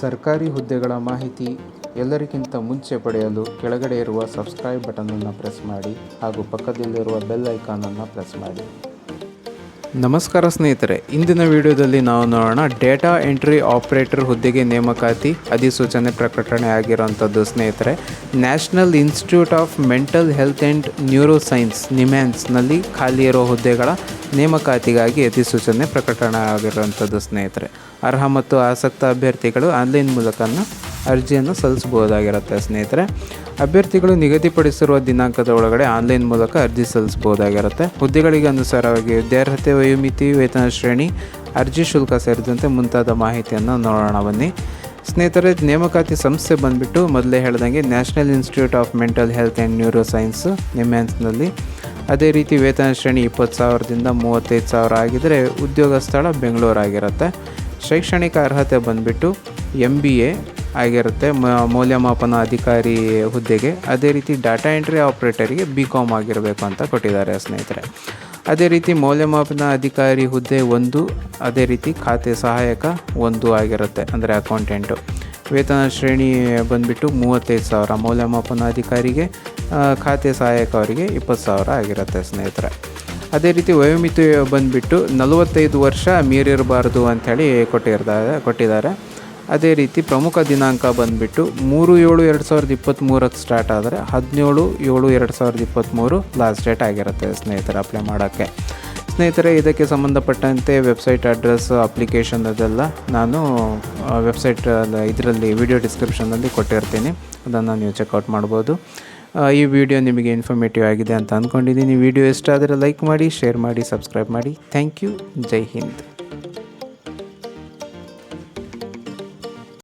ಸರ್ಕಾರಿ ಹುದ್ದೆಗಳ ಮಾಹಿತಿ ಎಲ್ಲರಿಗಿಂತ ಮುಂಚೆ ಪಡೆಯಲು ಕೆಳಗಡೆ ಇರುವ ಸಬ್ಸ್ಕ್ರೈಬ್ ಬಟನನ್ನು ಪ್ರೆಸ್ ಮಾಡಿ ಹಾಗೂ ಪಕ್ಕದಲ್ಲಿರುವ ಬೆಲ್ ಐಕಾನನ್ನು ಪ್ರೆಸ್ ಮಾಡಿ. ನಮಸ್ಕಾರ ಸ್ನೇಹಿತರೆ, ಇಂದಿನ ವಿಡಿಯೋದಲ್ಲಿ ನಾವು ನೋಡೋಣ ಡೇಟಾ ಎಂಟ್ರಿ ಆಪರೇಟರ್ ಹುದ್ದೆಗೆ ನೇಮಕಾತಿ ಅಧಿಸೂಚನೆ ಪ್ರಕಟಣೆ ಆಗಿರುವಂಥದ್ದು. ಸ್ನೇಹಿತರೆ, national institute of mental health and neuroscience ನಿಮ್ಯಾನ್ಸ್ನಲ್ಲಿ ಖಾಲಿ ಇರೋ ಹುದ್ದೆಗಳ ನೇಮಕಾತಿಗಾಗಿ ಅಧಿಸೂಚನೆ ಪ್ರಕಟಣೆ ಆಗಿರುವಂಥದ್ದು. ಸ್ನೇಹಿತರೆ, ಅರ್ಹ ಮತ್ತು ಆಸಕ್ತ ಅಭ್ಯರ್ಥಿಗಳು ಆನ್ಲೈನ್ ಮೂಲಕ ಅರ್ಜಿಯನ್ನು ಸಲ್ಲಿಸಬಹುದಾಗಿರುತ್ತೆ. ಸ್ನೇಹಿತರೆ, ಅಭ್ಯರ್ಥಿಗಳು ನಿಗದಿಪಡಿಸಿರುವ ದಿನಾಂಕದ ಒಳಗಡೆ ಆನ್ಲೈನ್ ಮೂಲಕ ಅರ್ಜಿ ಸಲ್ಲಿಸಬಹುದಾಗಿರುತ್ತೆ. ಹುದ್ದೆಗಳಿಗೆ ಅನುಸಾರವಾಗಿ ವಿದ್ಯಾರ್ಹತೆ, ವಯೋಮಿತಿ, ವೇತನ ಶ್ರೇಣಿ, ಅರ್ಜಿ ಶುಲ್ಕ ಸೇರಿದಂತೆ ಮುಂತಾದ ಮಾಹಿತಿಯನ್ನು ನೋಡೋಣ ಬನ್ನಿ. ಸ್ನೇಹಿತರೆ, ನೇಮಕಾತಿ ಸಂಸ್ಥೆ ಬಂದುಬಿಟ್ಟು ಮೊದಲೇ ಹೇಳ್ದಂಗೆ national institute of mental health and neuroscience ನಿಮ್ಯಾನ್ಸ್ನಲ್ಲಿ. ಅದೇ ರೀತಿ ವೇತನ ಶ್ರೇಣಿ 20,000ದಿಂದ 35,000 ಆಗಿದ್ದರೆ ಉದ್ಯೋಗ ಸ್ಥಳ ಬೆಂಗಳೂರು ಆಗಿರುತ್ತೆ. ಶೈಕ್ಷಣಿಕ ಅರ್ಹತೆ ಬಂದುಬಿಟ್ಟು MBA ಆಗಿರುತ್ತೆ ಮೌಲ್ಯಮಾಪನ ಅಧಿಕಾರಿ ಹುದ್ದೆಗೆ. ಅದೇ ರೀತಿ ಡಾಟಾ ಎಂಟ್ರಿ ಆಪರೇಟರಿಗೆ BCom ಆಗಿರಬೇಕು ಅಂತ ಕೊಟ್ಟಿದ್ದಾರೆ ಸ್ನೇಹಿತರೆ. ಅದೇ ರೀತಿ ಮೌಲ್ಯಮಾಪನ ಅಧಿಕಾರಿ ಹುದ್ದೆ 1, ಅದೇ ರೀತಿ ಖಾತೆ ಸಹಾಯಕ 1 ಆಗಿರುತ್ತೆ, ಅಂದರೆ ಅಕೌಂಟೆಂಟು. ವೇತನ ಶ್ರೇಣಿ ಬಂದುಬಿಟ್ಟು 35,000 ಮೌಲ್ಯಮಾಪನ ಅಧಿಕಾರಿಗೆ, ಖಾತೆ ಸಹಾಯಕ ಅವರಿಗೆ 20,000 ಆಗಿರುತ್ತೆ ಸ್ನೇಹಿತರೆ. ಅದೇ ರೀತಿ ವಯೋಮಿತಿ ಬಂದುಬಿಟ್ಟು 45 ವರ್ಷ ಮೀರಿರಬಾರ್ದು ಅಂಥೇಳಿ ಕೊಟ್ಟಿದ್ದಾರೆ. ಅದೇ ರೀತಿ ಪ್ರಮುಖ ದಿನಾಂಕ ಬಂದುಬಿಟ್ಟು 3/7/2023 ಸ್ಟಾರ್ಟ್ ಆದರೆ 17/7/2023 ಲಾಸ್ಟ್ ಡೇಟ್ ಆಗಿರುತ್ತೆ ಸ್ನೇಹಿತರೆ ಅಪ್ಲೈ ಮಾಡೋಕ್ಕೆ. ಸ್ನೇಹಿತರೆ, ಇದಕ್ಕೆ ಸಂಬಂಧಪಟ್ಟಂತೆ ವೆಬ್ಸೈಟ್ ಅಡ್ರೆಸ್, ಅಪ್ಲಿಕೇಶನ್ ಅದೆಲ್ಲ ನಾನು ವೆಬ್ಸೈಟ್ ಇದರಲ್ಲಿ ವಿಡಿಯೋ ಡಿಸ್ಕ್ರಿಪ್ಷನಲ್ಲಿ ಕೊಟ್ಟಿರ್ತೀನಿ, ಅದನ್ನು ನೀವು ಚೆಕ್ಔಟ್ ಮಾಡ್ಬೋದು. ಈ ವಿಡಿಯೋ ನಿಮಗೆ ಇನ್ಫಾರ್ಮೇಟಿವ್ ಆಗಿದೆ ಅಂತ ಅಂದ್ಕೊಂಡಿದ್ದೀನಿ. ವಿಡಿಯೋ ಇಷ್ಟ ಆದರೆ ಲೈಕ್ ಮಾಡಿ, ಶೇರ್ ಮಾಡಿ, ಸಬ್ಸ್ಕ್ರೈಬ್ ಮಾಡಿ. Thank you. ಜೈ ಹಿಂದ್.